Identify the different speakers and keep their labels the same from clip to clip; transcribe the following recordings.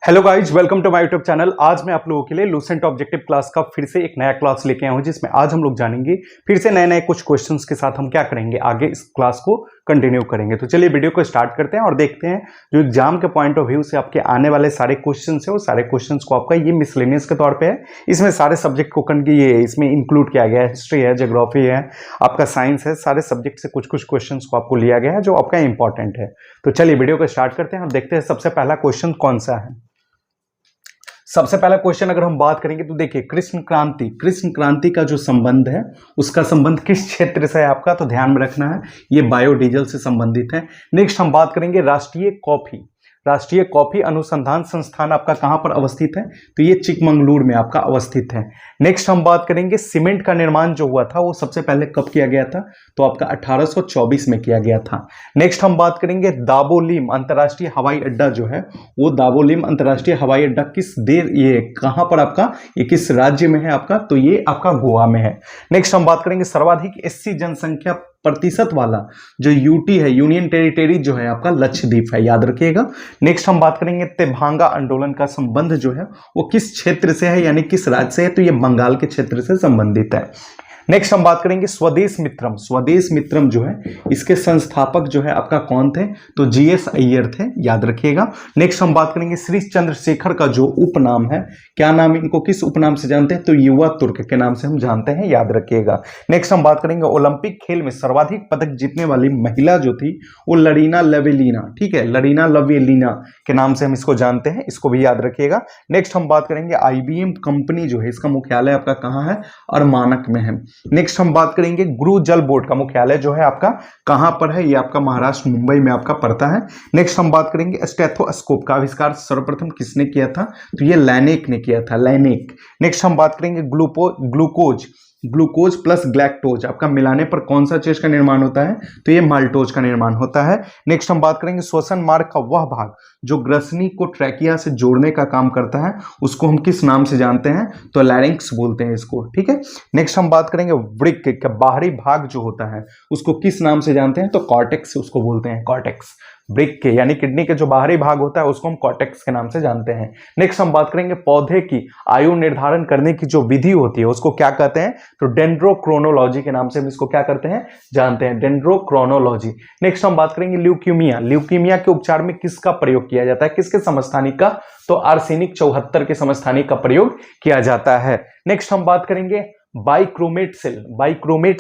Speaker 1: Hello guys, welcome to my YouTube channel. आज मैं आप लोगों के लिए लूसेंट ऑब्जेक्टिव क्लास का फिर से एक नया क्लास लेके आया हूं, जिसमें आज हम लोग जानेंगे फिर से नए नए कुछ क्वेश्चंस के साथ हम क्या करेंगे, आगे इस क्लास को कंटिन्यू करेंगे। तो चलिए वीडियो को स्टार्ट करते हैं और देखते हैं जो एग्जाम के पॉइंट ऑफ व्यू से आपके आने वाले सारे क्वेश्चन है वो सारे क्वेश्चन को आपका ये मिसलेनियस के तौर पर है। इसमें सारे सब्जेक्ट को ये इसमें इंक्लूड किया गया है। हिस्ट्री है, ज्योग्राफी है, आपका साइंस है, सारे सब्जेक्ट से कुछ कुछ क्वेश्चन को आपको लिया गया है जो आपका इंपॉर्टेंट है। तो चलिए वीडियो को स्टार्ट करते हैं और देखते हैं सबसे पहला क्वेश्चन कौन सा है। सबसे पहला क्वेश्चन अगर हम बात करेंगे तो देखिए, कृष्ण क्रांति का जो संबंध है उसका संबंध किस क्षेत्र से है आपका, तो ध्यान में रखना है ये बायोडीजल से संबंधित है। नेक्स्ट हम बात करेंगे राष्ट्रीय कॉफी अनुसंधान संस्थान आपका कहां पर अवस्थित है, तो ये चिकमंगलुरु में आपका अवस्थित है। नेक्स्ट हम बात करेंगे सीमेंट का निर्माण जो हुआ था वो सबसे पहले कब किया गया था, तो आपका 1824 में किया गया था। नेक्स्ट हम बात करेंगे दाबोलिम अंतर्राष्ट्रीय हवाई अड्डा जो है वो दाबोलिम अंतर्राष्ट्रीय हवाई अड्डा ये कहां पर आपका, ये किस राज्य में है आपका, तो ये आपका गोवा में है। नेक्स्ट हम बात करेंगे सर्वाधिक एससी जनसंख्या प्रतिशत वाला जो यूटी है, यूनियन टेरिटरी जो है आपका लक्षद्वीप है, याद रखिएगा। नेक्स्ट हम बात करेंगे तेभांगा आंदोलन का संबंध जो है वो किस क्षेत्र से है, यानी किस राज्य से है, तो ये बंगाल के क्षेत्र से संबंधित है। नेक्स्ट हम बात करेंगे स्वदेश मित्रम जो है इसके संस्थापक जो है आपका कौन थे, तो जीएस अय्यर थे, याद रखिएगा। नेक्स्ट हम बात करेंगे श्री चंद्रशेखर का जो उपनाम है, क्या नाम, इनको किस उपनाम से जानते हैं, तो युवा तुर्क के नाम से हम जानते हैं, याद रखिएगा। नेक्स्ट हम बात करेंगे ओलंपिक खेल में सर्वाधिक पदक जीतने वाली महिला जो थी वो लरीना लवेलिना, ठीक है, लरीना लवेलिना के नाम से हम इसको जानते हैं, इसको भी याद रखिएगा। नेक्स्ट हम बात करेंगे आईबीएम कंपनी जो है इसका मुख्यालय आपका कहां है, अरमानक में है। नेक्स्ट हम बात करेंगे गुरु जल बोर्ड का मुख्यालय जो है आपका कहां पर है, ये आपका महाराष्ट्र मुंबई में आपका पड़ता है। नेक्स्ट हम बात करेंगे स्टेथोस्कोप का आविष्कार सर्वप्रथम किसने किया था, तो ये लैनेक ने किया था, लैनेक। नेक्स्ट हम बात करेंगे ग्लूकोज प्लस ग्लैक्टोज आपका मिलाने पर कौन सा चीज का निर्माण होता है, तो ये माल्टोज का निर्माण होता है। नेक्स्ट हम बात करेंगे श्वसन मार्ग का वह भाग जो ग्रसनी को ट्रैकिया से जोड़ने का काम करता है उसको हम किस नाम से जानते हैं, तो लैरिंक्स बोलते हैं इसको, ठीक है। नेक्स्ट हम बात करेंगे वृक्क का बाहरी भाग जो होता है उसको किस नाम से जानते हैं, तो कॉर्टेक्स उसको बोलते हैं, कॉर्टेक्स। वृक्क के यानी किडनी के जो बाहरी भाग होता है उसको हम कॉर्टेक्स के नाम से जानते हैं। नेक्स्ट हम बात करेंगे पौधे की आयु निर्धारण करने की जो विधि होती है उसको क्या कहते हैं, तो डेंड्रोक्रोनोलॉजी के नाम से हम इसको क्या करते हैं, जानते हैं, डेंड्रोक्रोनोलॉजी। नेक्स्ट हम बात करेंगे ल्यूकीमिया के उपचार में किसका प्रयोग किया जाता है, किसके समस्थानिक का, तो आर्सेनिक 74 के समस्थानिक का प्रयोग किया जाता है। नेक्स्ट हम बात करेंगे बाइक्रोमेट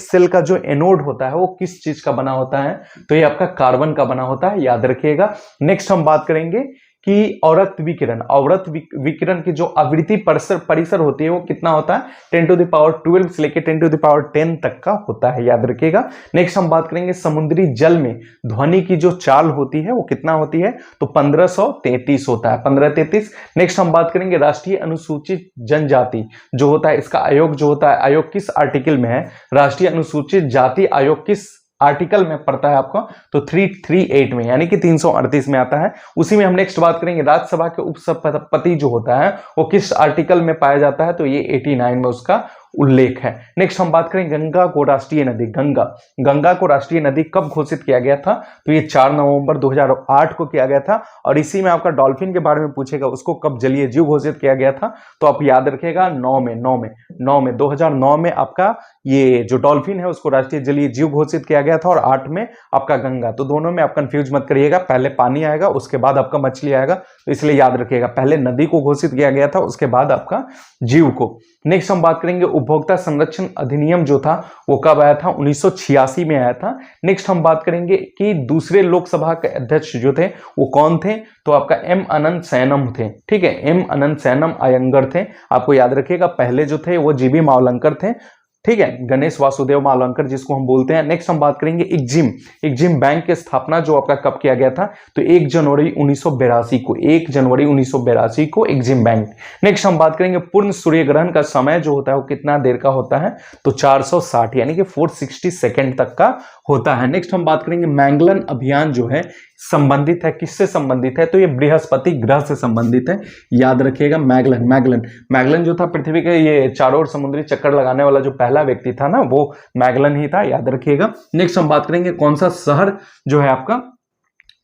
Speaker 1: सेल का जो एनोड होता है वो किस चीज का बना होता है, तो ये आपका कार्बन का बना होता है, याद रखिएगा। नेक्स्ट हम बात करेंगे कि औरत विकिरण की जो आवृत्ति परिसर होती है वो कितना होता है, 10⁻12 से लेकर 10⁻10 तक का होता है, याद रखिएगा। नेक्स्ट हम बात करेंगे समुद्री जल में ध्वनि की जो चाल होती है वो कितना होती है, तो 1533 होता है, 1533। नेक्स्ट हम बात करेंगे राष्ट्रीय अनुसूचित जनजाति जो होता है इसका आयोग जो होता है, आयोग किस आर्टिकल में है, राष्ट्रीय अनुसूचित जाति आयोग किस आर्टिकल में पड़ता है आपका, तो 338 में, यानी कि 338 में आता है। उसी में हम नेक्स्ट बात करेंगे राज्यसभा के उपसभापति जो होता है वो किस आर्टिकल में पाया जाता है, तो ये 89 में उसका उल्लेख है। नेक्स्ट हम बात करेंगे गंगा को राष्ट्रीय नदी कब घोषित किया गया था, तो ये 4 नवंबर 2008 को किया गया था। और इसी में आपका डॉल्फिन के बारे में पूछेगा, उसको कब जलीय जीव घोषित किया गया था, तो आप याद रखिएगा 2009 में आपका ये जो डॉल्फिन है उसको राष्ट्रीय जलीय जीव घोषित किया गया था, और 8 में आपका गंगा। तो दोनों में आप कंफ्यूज मत करिएगा, पहले पानी आएगा उसके बाद आपका मछली आएगा, तो इसलिए याद रखिएगा पहले नदी को घोषित किया गया था उसके बाद आपका जीव को। नेक्स्ट हम बात करेंगे उपभोक्ता संरक्षण अधिनियम जो था वो कब आया था, 1986 में आया था। नेक्स्ट हम बात करेंगे कि दूसरे लोकसभा के अध्यक्ष जो थे वो कौन थे, तो आपका एम अनंत सैनम थे, ठीक है, एम अनंत सैनम अयंगर थे, आपको याद रखिएगा। पहले जो थे वो जीबी मावलंकर थे, ठीक है, गणेश वासुदेव मावलंकर जिसको हम बोलते हैं। नेक्स्ट हम बात करेंगे इक्जिम बैंक की स्थापना जो आपका कब किया गया था, तो 1 जनवरी 1982 को इक्जिम बैंक। नेक्स्ट हम बात करेंगे पूर्ण सूर्य ग्रहण का समय जो होता है वो कितना देर का होता है, तो 460 यानी कि 460 सेकेंड तक का होता है। नेक्स्ट हम बात करेंगे मैंगलन अभियान जो है संबंधित है, किससे संबंधित है, तो ये बृहस्पति ग्रह से संबंधित है, याद रखिएगा। मैगलन जो था पृथ्वी के ये चारों ओर समुद्री चक्कर लगाने वाला जो पहला व्यक्ति था ना वो मैगलन ही था, याद रखिएगा। नेक्स्ट हम बात करेंगे कौन सा शहर जो है आपका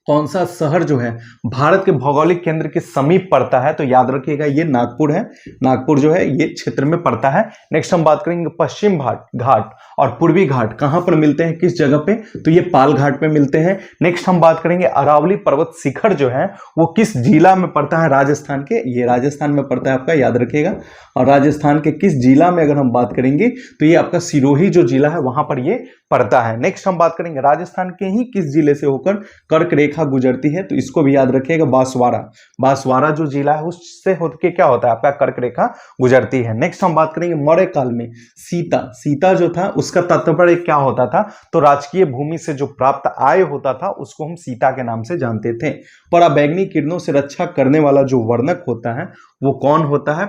Speaker 1: कौन सा शहर जो है भारत के भौगोलिक केंद्र के समीप पड़ता है? तो याद रखिएगा ये नागपुर है। नागपुर जो है ये क्षेत्र में पड़ता है। नेक्स्ट हम बात करेंगे पश्चिम घाट और पूर्वी घाट कहां पर मिलते हैं, किस जगह पे? तो ये पाल घाट पे मिलते हैं। नेक्स्ट हम बात करेंगे अरावली पर्वत शिखर जो है वो किस जिला में पड़ता है? राजस्थान के, ये राजस्थान में पड़ता है आपका, याद रखिएगा। और राजस्थान के किस जिला में अगर हम बात करेंगे तो ये आपका सिरोही जो जिला है वहां पर ये पड़ता है। नेक्स्ट हम बात करेंगे राजस्थान के ही किस जिले से होकर कर्क रेखा गुजरती है? तो इसको भी याद रखिएगा, बांसवाड़ा। बांसवाड़ा जो जिला है उससे होकर क्या होता है आपका कर्क रेखा गुजरती है। नेक्स्ट हम बात करेंगे मौर्य काल में सीता जो था उसका तात्पर्य क्या होता था? तो राजकीय भूमि से जो प्राप्त आय होता था उसको हम सीता के नाम से जानते थे। पराबैंगनी किरणों से रक्षा करने वाला जो वर्णक होता है वो कौन होता है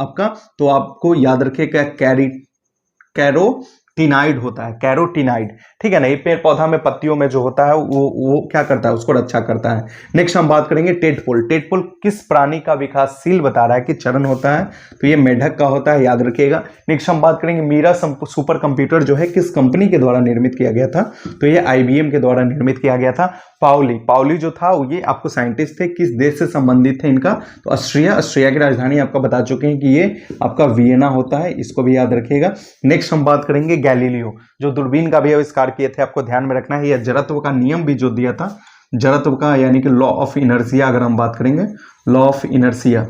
Speaker 1: आपका? तो आपको याद रखिएगा कैरोटीनाइड होता है, कैरोटीनाइड, ठीक है ना। ये पेड़ पौधा में पत्तियों में जो होता है वो क्या करता है, उसको रक्षा करता है। नेक्स्ट हम बात करेंगे टेटपोल। टेटपोल किस प्राणी का विकासशील बता रहा है कि चरण होता है? तो ये मेढक का होता है, याद रखिएगा। नेक्स्ट हम बात करेंगे मीरा सुपर कंप्यूटर जो है किस कंपनी के द्वारा निर्मित किया गया था? तो ये IBM के द्वारा निर्मित किया गया था। पाउली जो था ये आपको साइंटिस्ट थे, किस देश से संबंधित थे इनका? तो ऑस्ट्रिया की राजधानी आपका बता चुके हैं कि ये आपका वियना होता है, इसको भी याद रखिएगा। नेक्स्ट हम बात करेंगे गैलीलियो जो दूरबीन का भी आविष्कार किए थे, आपको ध्यान में रखना है। यह जड़त्व का नियम भी जो दिया था, जड़त्व का यानी कि लॉ ऑफ इनर्शिया अगर हम बात करेंगे, लॉ ऑफ इनर्शिया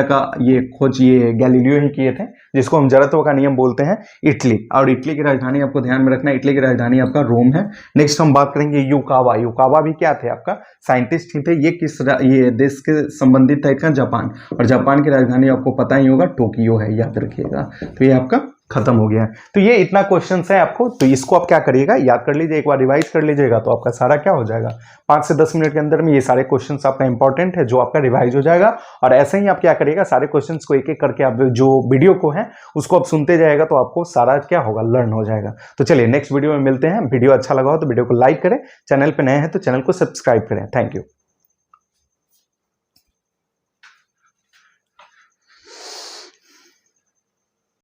Speaker 1: का ये खोज ये गैलीलियो ही किए थे, जिसको हम जड़त्व का नियम बोलते हैं। इटली, और इटली की राजधानी आपको ध्यान में रखना है, इटली की राजधानी आपका रोम है। नेक्स्ट हम बात करेंगे युकावा भी क्या थे आपका? साइंटिस्ट ही थे। ये किस ये देश के संबंधित है? जापान, और जापान की राजधानी आपको पता ही होगा टोक्यो है, याद रखिएगा। तो ये आपका खत्म हो गया है। तो ये इतना क्वेश्चन है आपको, तो इसको आप क्या करिएगा, याद कर लीजिए, एक बार रिवाइज कर लीजिएगा तो आपका सारा क्या हो जाएगा, 5 से 10 मिनट के अंदर में ये सारे क्वेश्चंस आपका इंपॉर्टेंट है जो आपका रिवाइज हो जाएगा। और ऐसे ही आप क्या करिएगा, सारे क्वेश्चंस को एक एक करके आप जो वीडियो को है उसको आप सुनते जाएगा तो आपको सारा क्या होगा, लर्न हो जाएगा। तो चलिए नेक्स्ट वीडियो में मिलते हैं। वीडियो अच्छा लगा हो तो वीडियो को लाइक करें, चैनल पर नए हैं तो चैनल को सब्सक्राइब करें। Thank you.